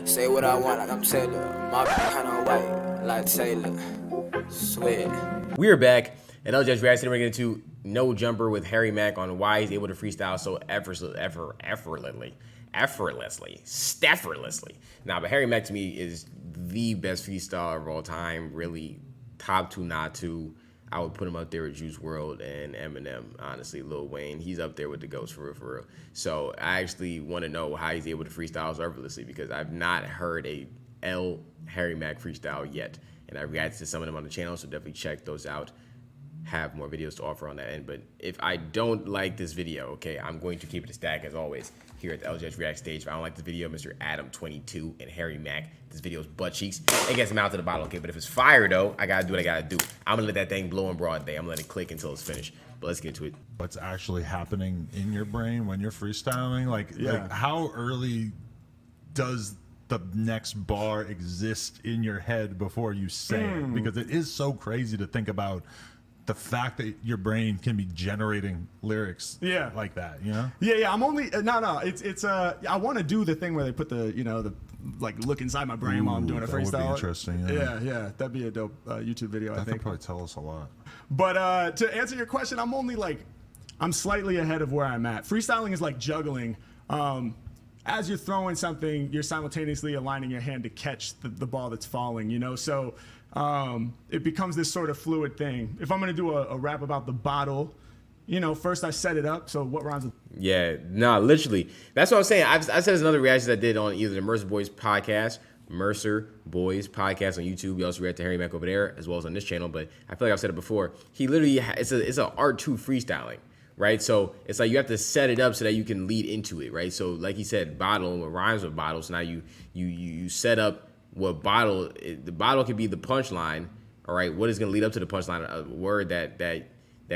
Say what I want, like I'm Taylor. My kind of white, like Taylor. Swear. We are back, and Elajas reacting. We're going to get into No Jumper with Harry Mack on why he's able to freestyle so effortlessly. Now, but Harry Mack to me is the best freestyler of all time. Really, top two, not two. I would put him up there with Juice WRLD and Eminem. Honestly, Lil Wayne, he's up there with the GOATs for real. So I actually want to know how he's able to freestyle so effortlessly because I've not heard a Harry Mack freestyle yet. And I reacted to some of them on the channel, so definitely check those out. Have more videos to offer on that end. But if I don't like this video, okay, I'm going to keep it a stack as always here at the Elajas React stage. If I don't like this video, Mr. Adam22 and Harry Mack, this video's butt cheeks. It gets him out to the bottle, okay? But if it's fire though, I gotta do what I gotta do. I'm gonna let that thing blow in broad day. I'm gonna let it click until it's finished. But let's get to it. What's actually happening in your brain when you're freestyling? Like how early does the next bar exist in your head before you say it? Because it is so crazy to think about the fact that your brain can be generating lyrics like that, you know? Yeah, I'm only it's I want to do the thing where they put the the like look inside my brain while I'm doing a freestyle. That would be interesting. Yeah, that'd be a dope YouTube video. I think could probably tell us a lot. But to answer your question, I'm slightly ahead of where I'm at. Freestyling is like juggling. As you're throwing something, you're simultaneously aligning your hand to catch the ball that's falling, you know? So it becomes this sort of fluid thing. If I'm gonna do a rap about the bottle, first I set it up. So what rhymes with? Yeah, no, literally. That's what I'm saying. I said there's another reaction I did on either the Mercer Boys podcast on YouTube. We also react to Harry Mack over there as well as on this channel. But I feel like I've said it before. He literally, it's an art to freestyling. Right, so it's like you have to set it up so that you can lead into it, right? So like he said, bottle, what rhymes with bottle. So now you set up what bottle. The bottle could be the punchline, all right. What is going to lead up to the punchline? A word that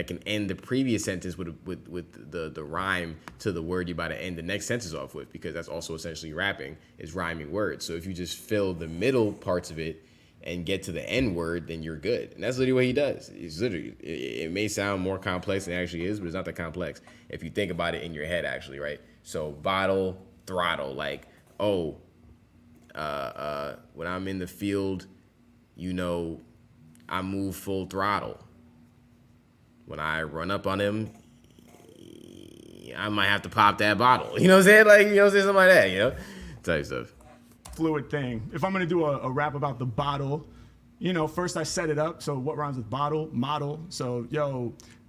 can end the previous sentence with the rhyme to the word you're about to end the next sentence off with, because that's also essentially rapping is rhyming words. So if you just fill the middle parts of it and get to the end word, then you're good. And that's literally what he does. He's literally, it may sound more complex than it actually is, but it's not that complex if you think about it in your head, actually, right? So bottle, throttle, like, when I'm in the field, I move full throttle. When I run up on him, I might have to pop that bottle. You know what I'm saying? Like, something like that, type stuff. Fluid thing. If I'm gonna do a rap about the bottle, first I set it up. So what rhymes with bottle? Model. So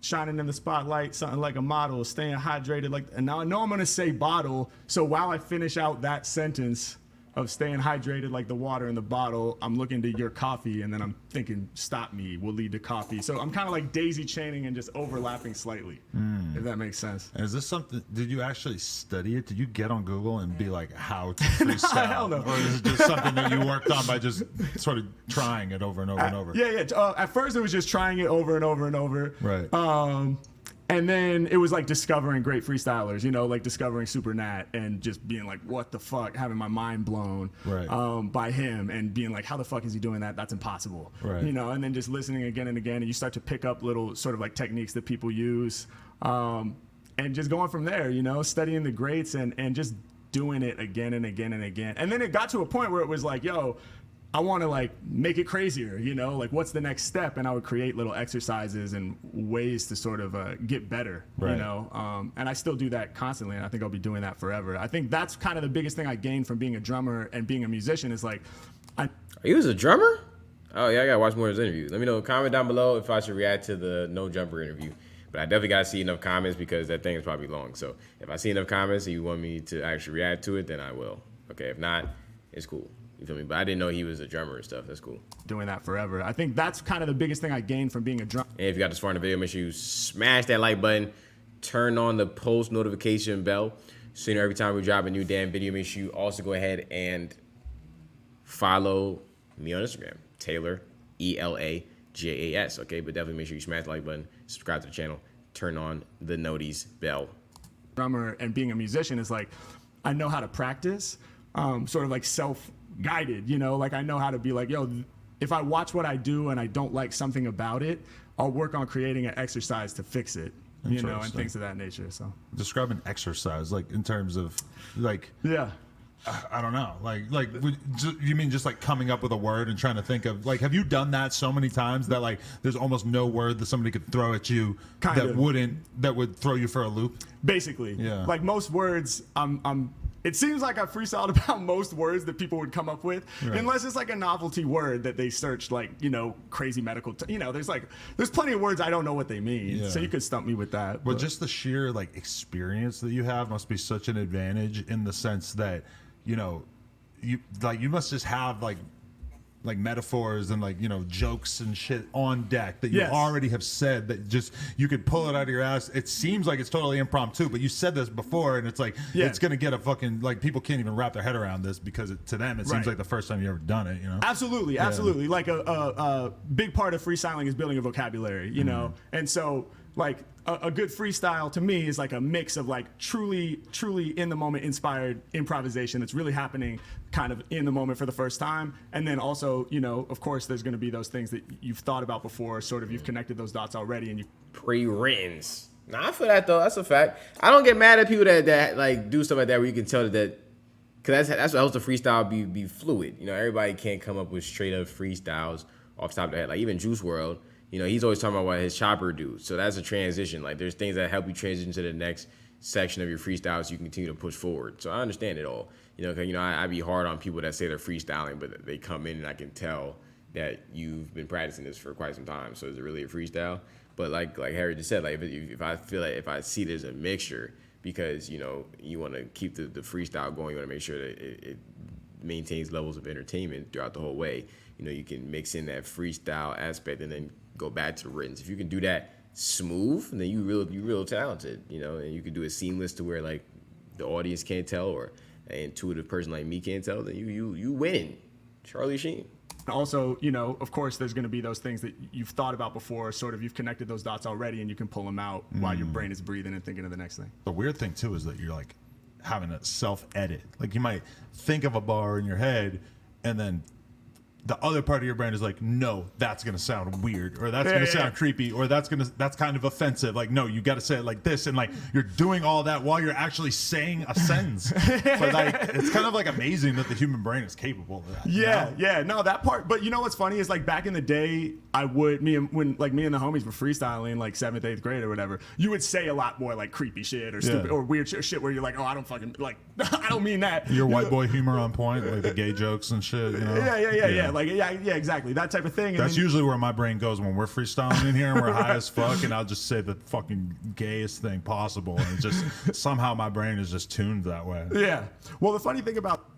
shining in the spotlight, something like a model, staying hydrated, and now I know I'm gonna say bottle. So while I finish out that sentence of staying hydrated like the water in the bottle, I'm looking to your coffee, and then I'm thinking stop me will lead to coffee. So I'm kind of like daisy chaining and just overlapping slightly, if that makes sense. And is this something, did you actually study it? Did you get on Google and be like, how to freestyle? Hell no. Or is it just something that you worked on by just sort of trying it over and over and over? Yeah. At first it was just trying it over and over and over. Right. And then it was like discovering great freestylers, like discovering Super Nat and just being like, what the fuck, having my mind blown by him and being like, how the fuck is he doing that? That's impossible. Right. And then just listening again and again, and you start to pick up little sort of like techniques that people use, and just going from there, studying the greats and just doing it again and again and again. And then it got to a point where it was like, I want to make it crazier, what's the next step? And I would create little exercises and ways to sort of get better, and I still do that constantly, and I think I'll be doing that forever. I think that's kind of the biggest thing I gained from being a drummer and being a musician is Are you a drummer? Oh yeah, I gotta watch more of his interviews. Let me know, comment down below if I should react to the No Jumper interview. But I definitely gotta see enough comments because that thing is probably long. So if I see enough comments and you want me to actually react to it, then I will. Okay, if not, it's cool. You feel me? But I didn't know he was a drummer and stuff. That's cool. Doing that forever. I think that's kind of the biggest thing I gained from being a drummer. And if you got this far in the video, make sure you smash that like button, turn on the post notification bell, so you know every time we drop a new damn video. Make sure you also go ahead and follow me on Instagram, Taylor, ELAJAS. Okay, but definitely make sure you smash the like button, subscribe to the channel, turn on the noties bell. Drummer and being a musician is I know how to practice, sort of like self-guided, I know how to be like, if I watch what I do and I don't like something about it, I'll work on creating an exercise to fix it, and things of that nature. So describe an exercise, in terms of Yeah. I don't know. You mean just like coming up with a word and trying to think of like, have you done that so many times that like there's almost no word that somebody could throw at you that would throw you for a loop? Basically, yeah. Like most words, it seems like I freestyled about most words that people would come up with, unless it's like a novelty word that they search, like, you know, crazy medical. There's plenty of words I don't know what they mean, so you could stump me with that. But just the sheer like experience that you have must be such an advantage in the sense that, you know, you must just have like metaphors and like, you know, jokes and shit on deck that you already have said that just you could pull it out of your ass. It seems like it's totally impromptu, but you said this before and it's like it's gonna get a fucking like people can't even wrap their head around this because to them it seems like the first time you ever done it, you know. Absolutely. Like a big part of freestyling is building a vocabulary, you know, and so like a good freestyle to me is like a mix of like truly in the moment inspired improvisation that's really happening kind of in the moment for the first time, and then also, you know, of course there's going to be those things that you've thought about before, sort of you've connected those dots already, and you pre-writtens. Nah, I feel that though. That's a fact. I don't get mad at people that like do stuff like that where you can tell that because that's what helps the freestyle be fluid. You know, everybody can't come up with straight up freestyles off the top of their head. Like even Juice WRLD. You know, he's always talking about what his chopper do. So that's a transition. Like, there's things that help you transition to the next section of your freestyle so you can continue to push forward. So I understand it all. You know, because, you know, I be hard on people that say they're freestyling, but they come in and I can tell that you've been practicing this for quite some time. So is it really a freestyle? But like Harry just said, like, if I feel like if I see there's a mixture because, you know, you want to keep the freestyle going, you want to make sure that it maintains levels of entertainment throughout the whole way. You know, you can mix in that freestyle aspect and then go back to the written. If you can do that smooth, then you real talented, you know, and you can do it seamless to where like the audience can't tell or an intuitive person like me can't tell, then you win. Charlie Sheen. Also, you know, of course, there's going to be those things that you've thought about before, sort of you've connected those dots already and you can pull them out while your brain is breathing and thinking of the next thing. The weird thing too is that you're like having a self-edit. Like you might think of a bar in your head and then the other part of your brain is like, no, that's gonna sound weird, or that's gonna sound creepy, or that's kind of offensive. Like, no, you got to say it like this, and like you're doing all that while you're actually saying a sentence. So like, it's kind of like amazing that the human brain is capable of that. No, that part. But you know what's funny is like back in the day, me and the homies were freestyling like 7th, 8th grade or whatever. You would say a lot more like creepy shit or stupid or weird shit where you're like, oh, I don't fucking like, I don't mean that. Your white boy humor on point, like the gay jokes and shit. You know? Yeah, exactly. That type of thing. That's usually where my brain goes when we're freestyling in here and we're high as fuck, and I'll just say the fucking gayest thing possible, and it's just somehow my brain is just tuned that way. Yeah. Well, the funny thing about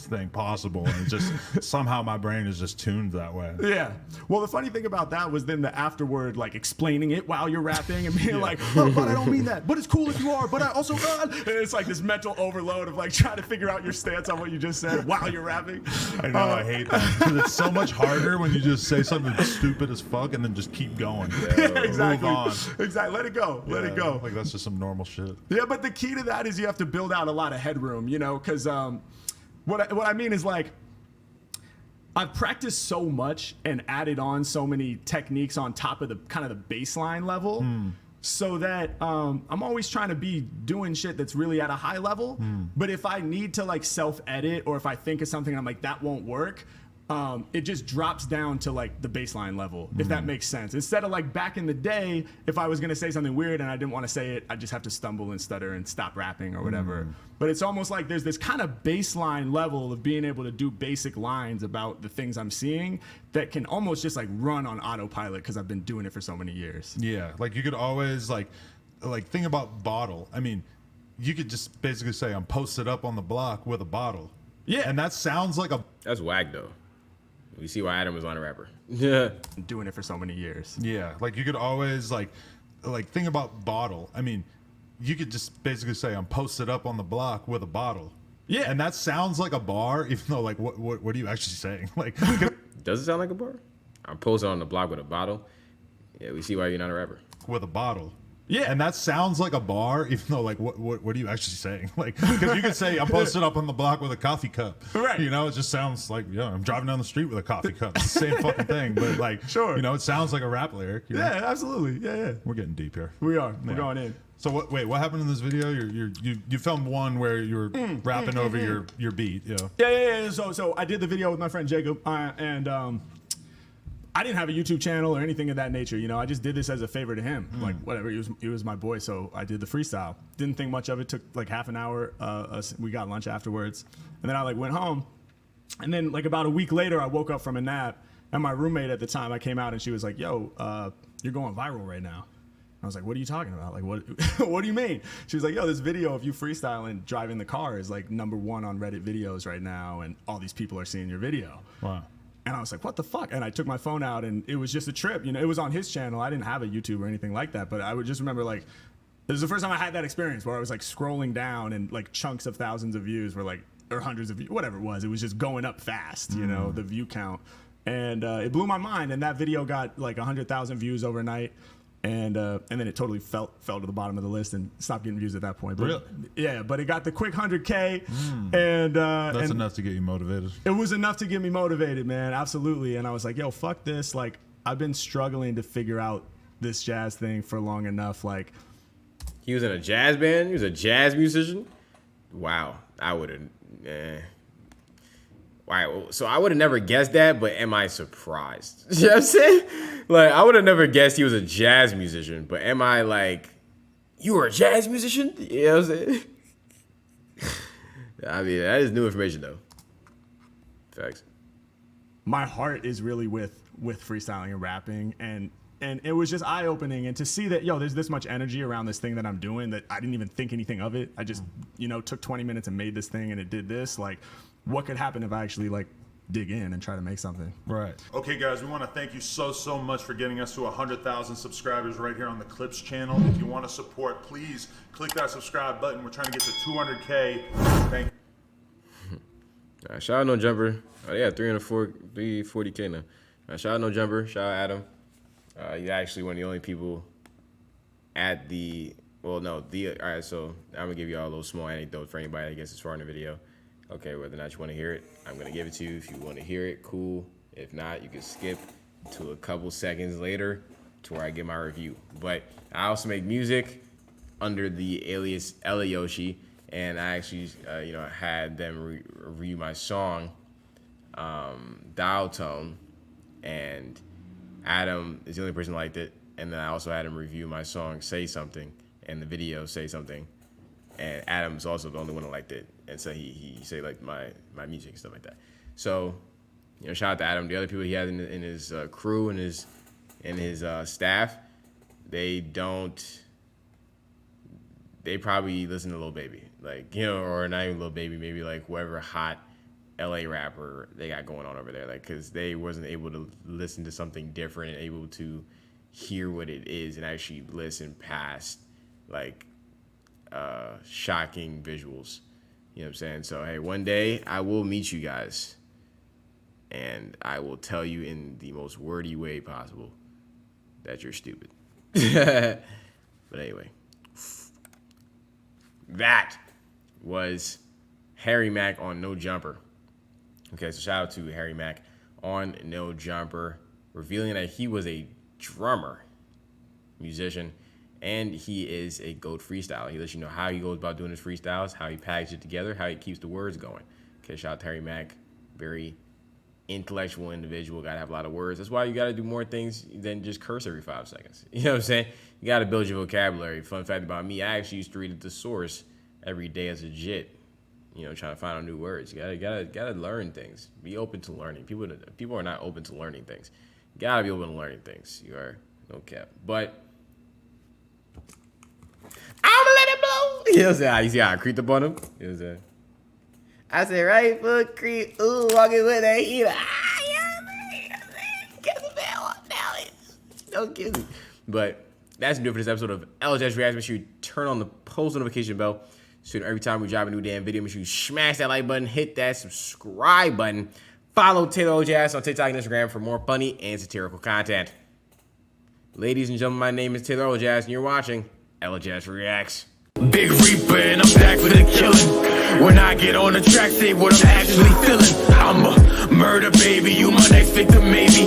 thing possible, and it's just somehow my brain is just tuned that way. Yeah. Well, the funny thing about that was then the afterward, like explaining it while you're rapping and being like, oh, but I don't mean that. But it's cool if you are. But I also, and it's like this mental overload of like trying to figure out your stance on what you just said while you're rapping. I know, I hate that because it's so much harder when you just say something stupid as fuck and then just keep going. Yeah, exactly. Move on. Exactly. Let it go. Let it go. Like that's just some normal shit. Yeah, but the key to that is you have to build out a lot of headroom, you know, because what I mean is like I've practiced so much and added on so many techniques on top of the kind of the baseline level so that I'm always trying to be doing shit that's really at a high level. But if I need to like self-edit or if I think of something I'm like, that won't work, it just drops down to like the baseline level, if that makes sense. Instead of like back in the day, if I was gonna say something weird and I didn't want to say it, I just have to stumble and stutter and stop rapping or whatever. But it's almost like there's this kind of baseline level of being able to do basic lines about the things I'm seeing that can almost just like run on autopilot because I've been doing it for so many years. Yeah, like you could always like think about bottle. I mean, you could just basically say I'm posted up on the block with a bottle. Yeah, and that sounds like a that's whack though. You see why Adam was on a rapper. Yeah. Doing it for so many years. Yeah. Like you could always like think about bottle. I mean, you could just basically say I'm posted up on the block with a bottle. Yeah. And that sounds like a bar, even though like what are you actually saying? Like does it sound like a bar? I'm posted on the block with a bottle. Yeah, we see why you're not a rapper. With a bottle. Yeah, and that sounds like a bar, even though like what are you actually saying? Like, because you could say I'm posted up on the block with a coffee cup, right? You know, it just sounds like I'm driving down the street with a coffee cup. It's the same fucking thing, but like, sure, you know, it sounds like a rap lyric. You know? Yeah, absolutely. Yeah. We're getting deep here. We are. We're going in. So what happened in this video? You filmed one where you were rapping over your beat. Yeah. So I did the video with my friend Jacob, and I didn't have a YouTube channel or anything of that nature. I just did this as a favor to him. Like whatever, he was my boy, so I did the freestyle. Didn't think much of it. Took like half an hour. We got lunch afterwards, and then I went home. And then like about a week later, I woke up from a nap, and my roommate at the time, I came out and she was like, "Yo, you're going viral right now." I was like, "What are you talking about? Like, what? What do you mean?" She was like, "Yo, this video of you freestyling driving the car is like #1 on Reddit videos right now, and all these people are seeing your video." Wow. And I was like, "What the fuck?" And I took my phone out, and it was just a trip. It was on his channel. I didn't have a YouTube or anything like that, but I would just remember like, this is the first time I had that experience where I was like scrolling down and like chunks of thousands of views were like, or hundreds of views, whatever it was just going up fast, the view count. And it blew my mind. And that video got like 100,000 views overnight. And then it totally fell to the bottom of the list and stopped getting views at that point. But, really? Yeah, but it got the quick 100K. And that's enough to get you motivated. It was enough to get me motivated, man. Absolutely. And I was like, yo, fuck this. Like, I've been struggling to figure out this jazz thing for long enough. Like, he was in a jazz band. He was a jazz musician. Wow, I would have. Wow, so I would have never guessed that, but am I surprised? You know what I'm saying? Like, I would have never guessed he was a jazz musician, but am I like, you were a jazz musician? You know what I'm saying? I mean, that is new information, though. Facts. My heart is really with freestyling and rapping, and it was just eye-opening. And to see that, there's this much energy around this thing that I'm doing that I didn't even think anything of it. I just, took 20 minutes and made this thing, and it did this. Like, what could happen if I actually like dig in and try to make something? Right. Okay, guys, we want to thank you so much for getting us to 100,000 subscribers right here on the Clips channel. If you want to support, please click that subscribe button. We're trying to get to 200K. Thank you. Shout out No Jumper. Oh yeah, 340K now. Shout out No Jumper. Shout out Adam. You're actually one of the only people at the. All right. So I'm gonna give you all a little small anecdote for anybody that gets this far in the video. Okay, whether or not you want to hear it, I'm going to give it to you. If you want to hear it, cool. If not, you can skip to a couple seconds later to where I give my review. But I also make music under the alias Elayoshi, and I actually, had them review my song, Dial Tone, and Adam is the only person who liked it. And then I also had him review my song, Say Something, and the video, Say Something. And Adam's also the only one who liked it. And so he said like my music and stuff like that. So, shout out to Adam. The other people he has in his crew and his staff, they probably listen to Lil Baby, like, or not even Lil Baby, maybe like whoever hot LA rapper they got going on over there, like, because they wasn't able to listen to something different and able to hear what it is and actually listen past like shocking visuals. You know what I'm saying? So, hey, one day I will meet you guys and I will tell you in the most wordy way possible that you're stupid. But anyway, that was Harry Mack on No Jumper. Okay, so shout out to Harry Mack on No Jumper, revealing that he was a drummer, musician, and he is a GOAT freestyler. He lets you know how he goes about doing his freestyles, how he packages it together, how he keeps the words going. Okay, shout out to Harry Mack. Very intellectual individual. Got to have a lot of words. That's why you got to do more things than just curse every 5 seconds. You know what I'm saying? You got to build your vocabulary. Fun fact about me, I actually used to read at the source every day as a jit. Trying to find out new words. You gotta learn things. Be open to learning. People are not open to learning things. You gotta be open to learning things. You are no cap. But I'ma let it blow. You know what I'm saying? You see how I creeped up on him? You know what I'm saying? I said right foot creep. Ooh, walking with that heater. Get the bell up now. Don't kill me. But that's new for this episode of Elajas Reacts. Make sure you turn on the post notification bell. So every time we drop a new damn video, make sure you smash that like button, hit that subscribe button. Follow Taylor Elajas on TikTok and Instagram for more funny and satirical content. Ladies and gentlemen, my name is Taylor Elajas, and you're watching Elajas Reacts. Big Reaper, and I'm back for the killing. When I get on the track, say what I'm actually feeling. I'm a murder baby, you my next victim, maybe.